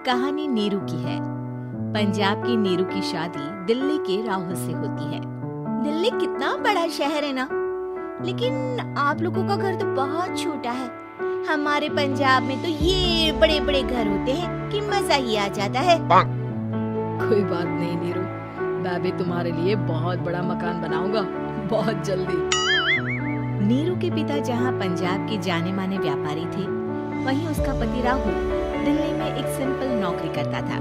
कहानी नीरू की है। पंजाब की नीरू की शादी दिल्ली के राहुल से होती है। दिल्ली कितना बड़ा शहर है ना, लेकिन आप लोगों का घर तो बहुत छोटा है। हमारे पंजाब में तो ये बड़े बड़े घर होते हैं कि मजा ही आ जाता है। कोई बात नहीं नीरू, मैं भी तुम्हारे लिए बहुत बड़ा मकान बनाऊंगा बहुत जल्दी। नीरू के पिता जहाँ पंजाब के जाने माने व्यापारी थे, वहीं उसका पति राहुल दिल्ली में एक सिंपल नौकरी करता था।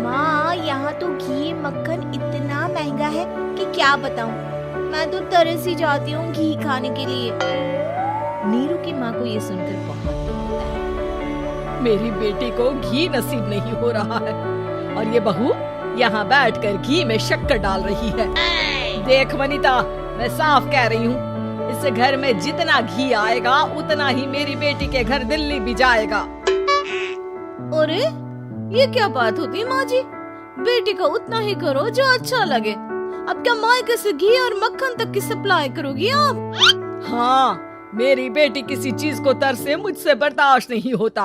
माँ, यहाँ तो घी मक्खन इतना महंगा है कि क्या बताऊँ। मैं तो तरस ही जाती हूँ घी खाने के लिए। नीरू की माँ को ये सुनकर बहुत दुख होता है। मेरी बेटी को घी नसीब नहीं हो रहा है और ये बहू यहाँ बैठकर घी में शक्कर डाल रही है। देख वनिता, मैं साफ कह रही हूँ, इस घर में जितना घी आएगा उतना ही मेरी बेटी के घर दिल्ली भी जाएगा। अरे ये क्या बात होती है माँ जी? बेटी का उतना ही करो जो अच्छा लगे। अब क्या मायके से घी और मक्खन तक की सप्लाई करोगी आप? हाँ, मेरी बेटी किसी चीज को तरसे मुझसे बर्दाश्त नहीं होता।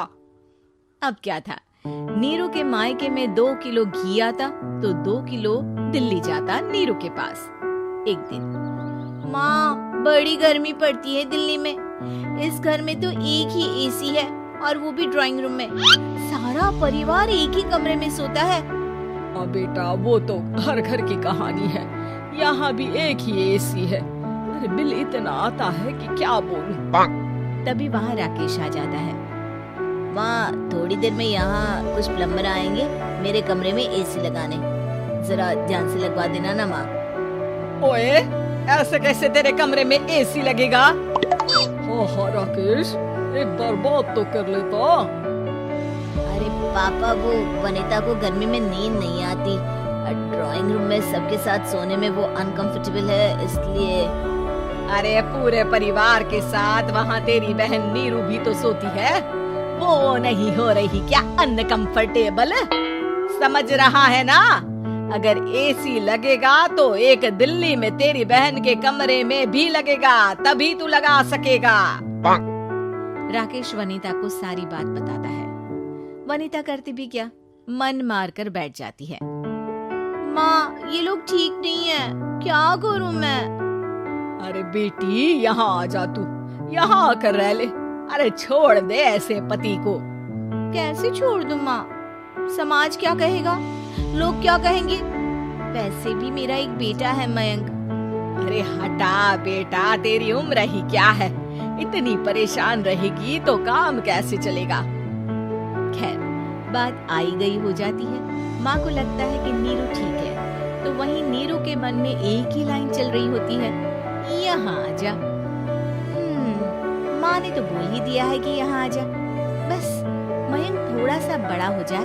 अब क्या था, नीरू के मायके में 2 किलो घी आता तो 2 किलो दिल्ली जाता नीरू के पास। एक दिन, माँ बड़ी गर्मी पड़ती है दिल्ली में। इस घर में तो एक ही एसी है और वो भी ड्राइंग रूम में। सारा परिवार एक ही कमरे में सोता है। अब बेटा, वो तो हर घर की कहानी है। यहाँ भी एक ही एसी है। अरे बिल इतना आता है कि क्या बोलूं। तभी वहाँ राकेश आ जाता है। माँ, थोड़ी देर में यहाँ कुछ प्लम्बर आएंगे मेरे कमरे में एसी लगाने। जरा ध्यान से लगवा देना ना माँ। ओए, ऐसे कैसे तेरे कमरे में एसी लगेगा? ओह राकेश, एक बार बात तो कर लेता। अरे पापा, वो वनिता को गर्मी में नींद नहीं आती। ड्राइंग रूम में सबके साथ सोने में वो अनकंफर्टेबल है, इसलिए। अरे पूरे परिवार के साथ वहाँ तेरी बहन नीरू भी तो सोती है। वो नहीं हो रही क्या अनकंफर्टेबल? समझ रहा है ना? अगर एसी लगेगा तो एक दिल्ली में तेरी बहन के कमरे में भी लगेगा, तभी तू लगा सकेगा। राकेश वनिता को सारी बात बताता है। वनिता करती भी क्या, मन मार कर बैठ जाती है। माँ, ये लोग ठीक नहीं है, क्या करूँ मैं? अरे बेटी, यहाँ आ जा तू, यहाँ आकर रह ले। अरे छोड़ दे ऐसे पति को। कैसे छोड़ दूँ माँ? समाज क्या कहेगा, लोग क्या कहेंगे? वैसे भी मेरा एक बेटा है मयंक। अरे हटा बेटा, तेरी उम्र ही क्या है? इतनी परेशान रहेगी तो काम कैसे चलेगा? खैर, बात आई गई हो जाती है। माँ को लगता है कि नीरू ठीक है, तो वहीं नीरू के मन में एक ही लाइन चल रही होती है, यहाँ आ जा। माँ ने तो बोल ही दिया है कि यहाँ आ जा। बस मयंक थोड़ा सा बड़ा हो जाए,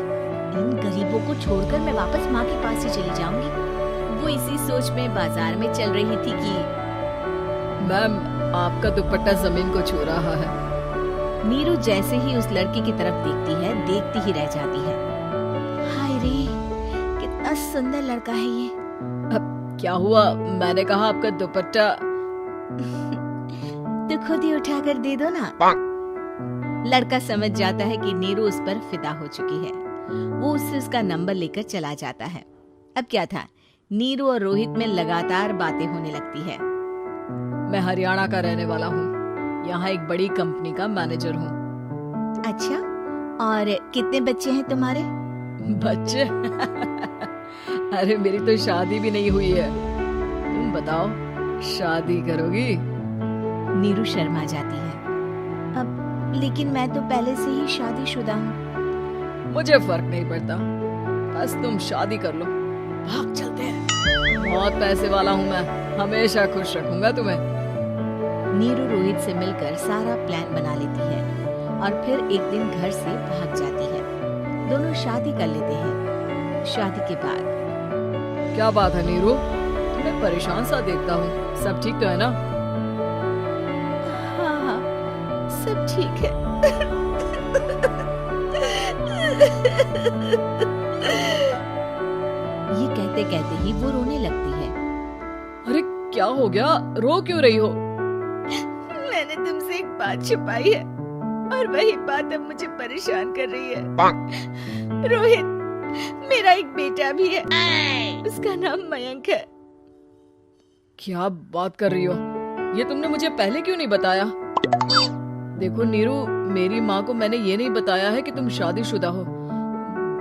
इन गरीबों को छोड़कर मैं वापस माँ के पास ही चली जाऊंगी। वो इसी सोच में बाजार में चल रही थी कि मैम, आपका दुपट्टा जमीन को छू रहा है। नीरू जैसे ही उस लड़की की तरफ देखती है, देखती ही रह जाती है। हाय रे, कितना सुंदर लड़का है ये। अब क्या हुआ? मैंने कहा आपका दुपट्टा। तो खुद ही उठाकर दे दो ना। लड़का समझ जाता है कि नीरू उस पर फिदा हो चुकी है। वो उससे उसका नंबर लेकर चला जाता है। अब क्या था, नीरू और रोहित में लगातार बातें होने लगती है। मैं हरियाणा का रहने वाला हूँ, यहाँ एक बड़ी कंपनी का मैनेजर हूँ। अच्छा, और कितने बच्चे हैं तुम्हारे? बच्चे? अरे मेरी तो शादी भी नहीं हुई है। तुम बताओ, शादी करोगी? नीरू शर्मा जाती है। अब लेकिन मैं तो पहले से ही शादीशुदा हूँ। मुझे फर्क नहीं पड़ता, बस तुम शादी कर लो, भाग चलते हैं। बहुत पैसे वाला हूँ मैं, हमेशा खुश रखूंगा तुम्हें। नीरू रोहित से मिलकर सारा प्लान बना लेती है और फिर एक दिन घर से भाग जाती है। दोनों शादी कर लेते हैं। शादी के बाद, क्या बात है नीरू, तुम्हें परेशान सा देखता हूँ, सब ठीक तो है ना? हाँ हाँ, सब ठीक है। ये कहते कहते ही वो रोने लगती है। अरे क्या हो गया, रो क्यों रही हो? मैंने तुमसे एक बात छुपाई है और वही बात अब मुझे परेशान कर रही है। रोहित, मेरा एक बेटा भी है, उसका नाम मयंक है। क्या बात कर रही हो? ये तुमने मुझे पहले क्यों नहीं बताया? देखो नीरू, मेरी माँ को मैंने ये नहीं बताया है कि तुम शादीशुदा हो।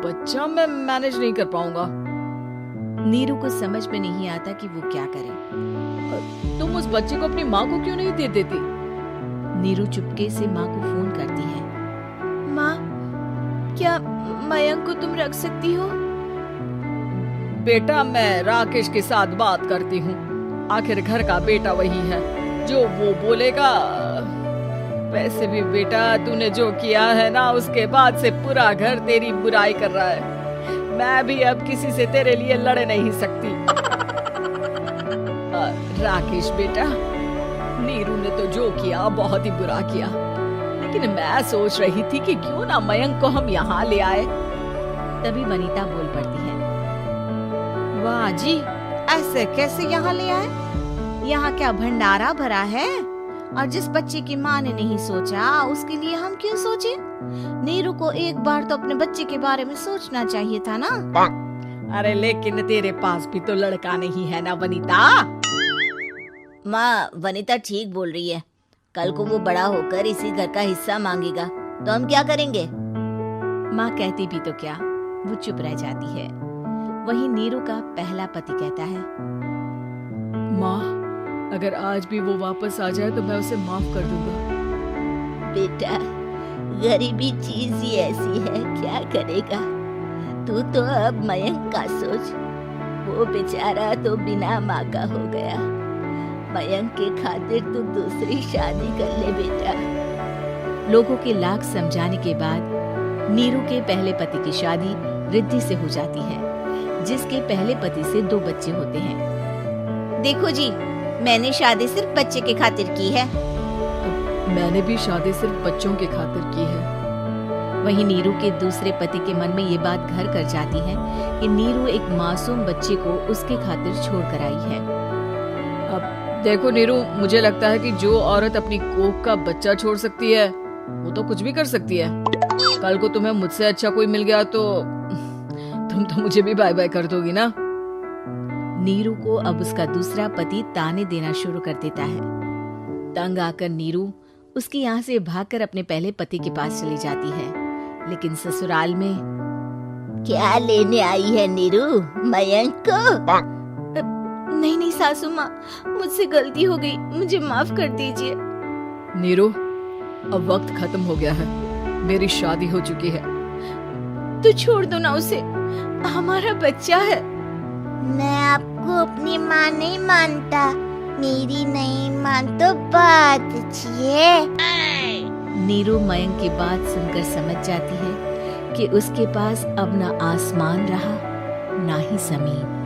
बच्चा मैं मैनेज नहीं कर पाऊंगा। नीरू को समझ में नहीं आता कि वो क्या करे। तुम उस बच्चे को अपनी माँ को क्यों नहीं दे देती? नीरू चुपके से माँ को फोन करती है। माँ, क्या मयंक को तुम रख सकती हो? बेटा, मैं राकेश के साथ बात करती हूँ। आखिर घर का बेटा वही है, जो वो बोलेगा। वैसे भी बेटा, तूने जो किया है ना, उसके बाद से पूरा घर तेरी बुराई कर रहा है। मैं भी अब किसी से तेरे लिए लड़ नहीं सकती। राकेश बेटा, नीरू ने तो जो किया बहुत ही बुरा किया, लेकिन मैं सोच रही थी कि क्यों ना मयंक को हम यहाँ ले आए। तभी वनीता बोल पड़ती है। वाह जी, ऐसे कैसे यहाँ ले आए? यहाँ क्या भंडारा भरा है? और जिस बच्चे की माँ ने नहीं सोचा, उसके लिए हम क्यों सोचे? नीरू को एक बार तो अपने बच्चे के बारे में सोचना चाहिए था ना। अरे लेकिन तेरे पास भी तो लड़का नहीं है ना वनीता। माँ, वनीता ठीक बोल रही है। कल को वो बड़ा होकर इसी घर का हिस्सा मांगेगा तो हम क्या करेंगे? माँ कहती भी तो क्या, वो चुप रह जाती है। वहीं नीरू का पहला पति कहता है। माँ, अगर आज भी वो वापस आ जाए तो मैं उसे माफ कर दूंगा। बेटा, गरीबी चीज ही ऐसी है, क्या करेगा? तू तो अब मयंक का सोच। वो बेचारा तो बिना माँ का हो गया। मयंक के खातिर तू दूसरी शादी कर ले बेटा। लोगों के लाख समझाने के बाद नीरू के पहले पति की शादी रिद्धि से हो जाती है, जिसके पहले पति से 2 बच्चे होते हैं। देखो जी, मैंने शादी सिर्फ बच्चे के खातिर की है। मैंने भी शादी सिर्फ बच्चों के खातिर की है। वहीं नीरू के दूसरे पति के मन में ये बात घर कर जाती है कि नीरू एक मासूम बच्चे को उसके खातिर छोड़ कर आई है। अब देखो नीरू, मुझे लगता है कि जो औरत अपनी कोख का बच्चा छोड़ सकती है, वो तो कुछ भी कर सकती है। कल को तुम्हें मुझसे अच्छा कोई मिल गया तो तुम तो मुझे भी बाय बाय कर दोगी ना। नीरू को अब उसका दूसरा पति ताने देना शुरू कर देता है। तंग आकर नीरू उसके यहाँ से भागकर अपने पहले पति के पास चली जाती है। लेकिन ससुराल में क्या लेने आई है नीरू, मयंक को? नहीं नहीं सासू माँ, मुझसे गलती हो गई, मुझे माफ कर दीजिए। नीरू, अब वक्त खत्म हो गया है, मेरी शादी हो चुकी है। तो छोड़ दो ना उसे, हमारा बच्चा है। मैं आपको अपनी माँ नहीं मानता, मेरी नहीं मान तो बात अच्छी है। नीरू मयंक की बात सुनकर समझ जाती है कि उसके पास अब ना आसमान रहा ना ही जमीन।